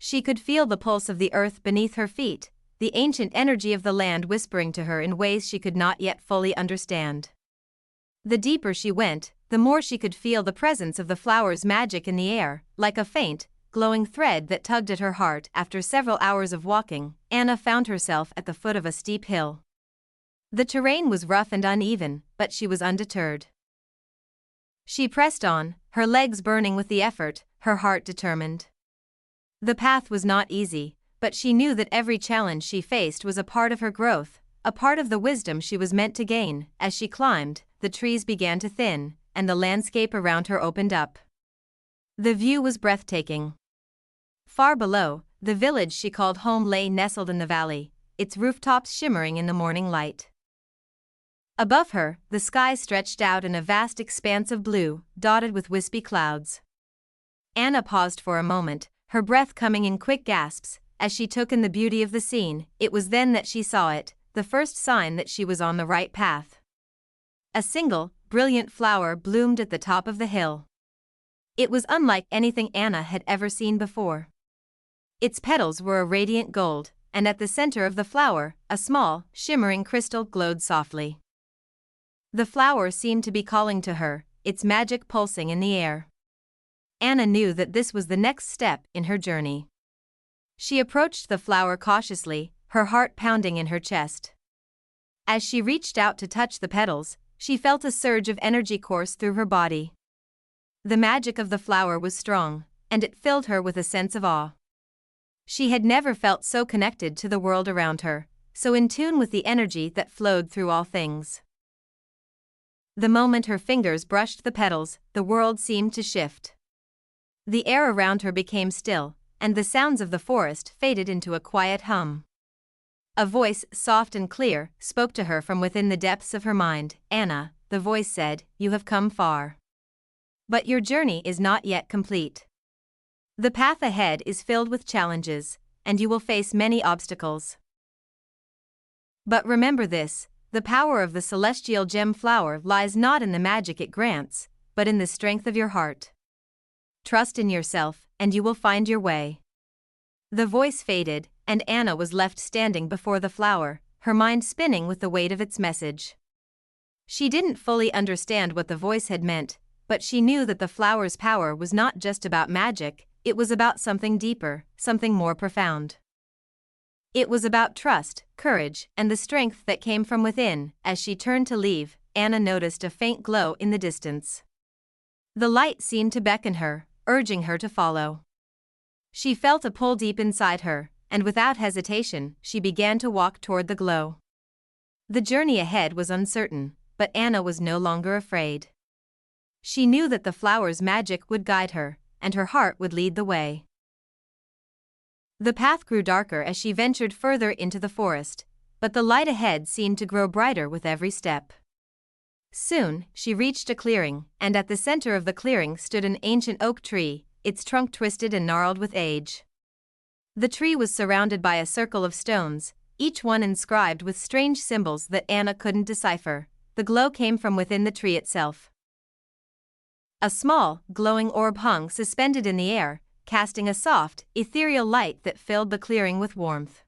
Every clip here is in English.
She could feel the pulse of the earth beneath her feet, the ancient energy of the land whispering to her in ways she could not yet fully understand. The deeper she went, the more she could feel the presence of the flower's magic in the air, like a faint, glowing thread that tugged at her heart. After several hours of walking, Anna found herself at the foot of a steep hill. The terrain was rough and uneven, but she was undeterred. She pressed on, her legs burning with the effort, her heart determined. The path was not easy, but she knew that every challenge she faced was a part of her growth, a part of the wisdom she was meant to gain. As she climbed, the trees began to thin, and the landscape around her opened up. The view was breathtaking. Far below, the village she called home lay nestled in the valley, its rooftops shimmering in the morning light. Above her, the sky stretched out in a vast expanse of blue, dotted with wispy clouds. Anna paused for a moment, her breath coming in quick gasps, as she took in the beauty of the scene. It was then that she saw it, the first sign that she was on the right path. A single, brilliant flower bloomed at the top of the hill. It was unlike anything Anna had ever seen before. Its petals were a radiant gold, and at the center of the flower, a small, shimmering crystal glowed softly. The flower seemed to be calling to her, its magic pulsing in the air. Anna knew that this was the next step in her journey. She approached the flower cautiously, her heart pounding in her chest. As she reached out to touch the petals, she felt a surge of energy course through her body. The magic of the flower was strong, and it filled her with a sense of awe. She had never felt so connected to the world around her, so in tune with the energy that flowed through all things. The moment her fingers brushed the petals, the world seemed to shift. The air around her became still, and the sounds of the forest faded into a quiet hum. A voice, soft and clear, spoke to her from within the depths of her mind. "Anna," the voice said, "you have come far. But your journey is not yet complete. The path ahead is filled with challenges, and you will face many obstacles. But remember this, the power of the celestial gem flower lies not in the magic it grants, but in the strength of your heart. Trust in yourself, and you will find your way." The voice faded, and Anna was left standing before the flower, her mind spinning with the weight of its message. She didn't fully understand what the voice had meant, but she knew that the flower's power was not just about magic, it was about something deeper, something more profound. It was about trust, courage, and the strength that came from within. As she turned to leave, Anna noticed a faint glow in the distance. The light seemed to beckon her, urging her to follow. She felt a pull deep inside her, and without hesitation, she began to walk toward the glow. The journey ahead was uncertain, but Anna was no longer afraid. She knew that the flower's magic would guide her, and her heart would lead the way. The path grew darker as she ventured further into the forest, but the light ahead seemed to grow brighter with every step. Soon, she reached a clearing, and at the center of the clearing stood an ancient oak tree, its trunk twisted and gnarled with age. The tree was surrounded by a circle of stones, each one inscribed with strange symbols that Anna couldn't decipher. The glow came from within the tree itself. A small, glowing orb hung suspended in the air, casting a soft, ethereal light that filled the clearing with warmth.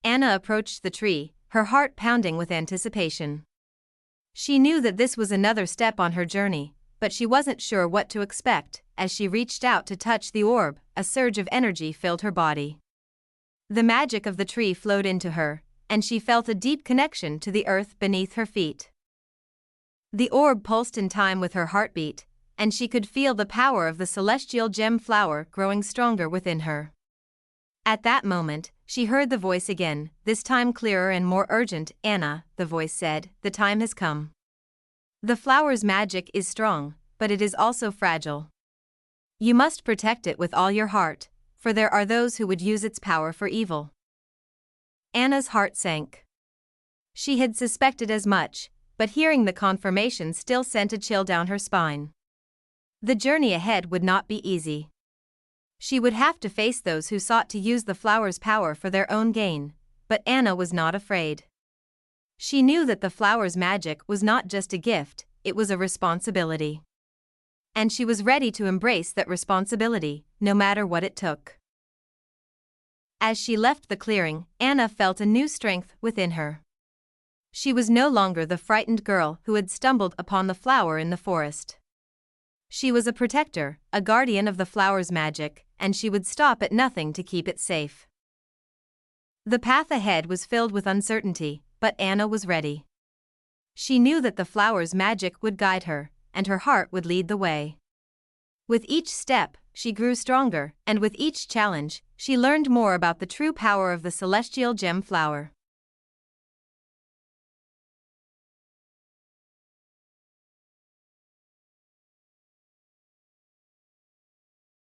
Anna approached the tree, her heart pounding with anticipation. She knew that this was another step on her journey, but she wasn't sure what to expect. As she reached out to touch the orb, a surge of energy filled her body. The magic of the tree flowed into her, and she felt a deep connection to the earth beneath her feet. The orb pulsed in time with her heartbeat, and she could feel the power of the celestial gem flower growing stronger within her. At that moment, she heard the voice again, this time clearer and more urgent. "Anna," the voice said, "the time has come. The flower's magic is strong, but it is also fragile. You must protect it with all your heart, for there are those who would use its power for evil." Anna's heart sank. She had suspected as much, but hearing the confirmation still sent a chill down her spine. The journey ahead would not be easy. She would have to face those who sought to use the flower's power for their own gain, but Anna was not afraid. She knew that the flower's magic was not just a gift, it was a responsibility. And she was ready to embrace that responsibility, no matter what it took. As she left the clearing, Anna felt a new strength within her. She was no longer the frightened girl who had stumbled upon the flower in the forest. She was a protector, a guardian of the flower's magic, and she would stop at nothing to keep it safe. The path ahead was filled with uncertainty, but Anna was ready. She knew that the flower's magic would guide her, and her heart would lead the way. With each step, she grew stronger, and with each challenge, she learned more about the true power of the celestial gem flower.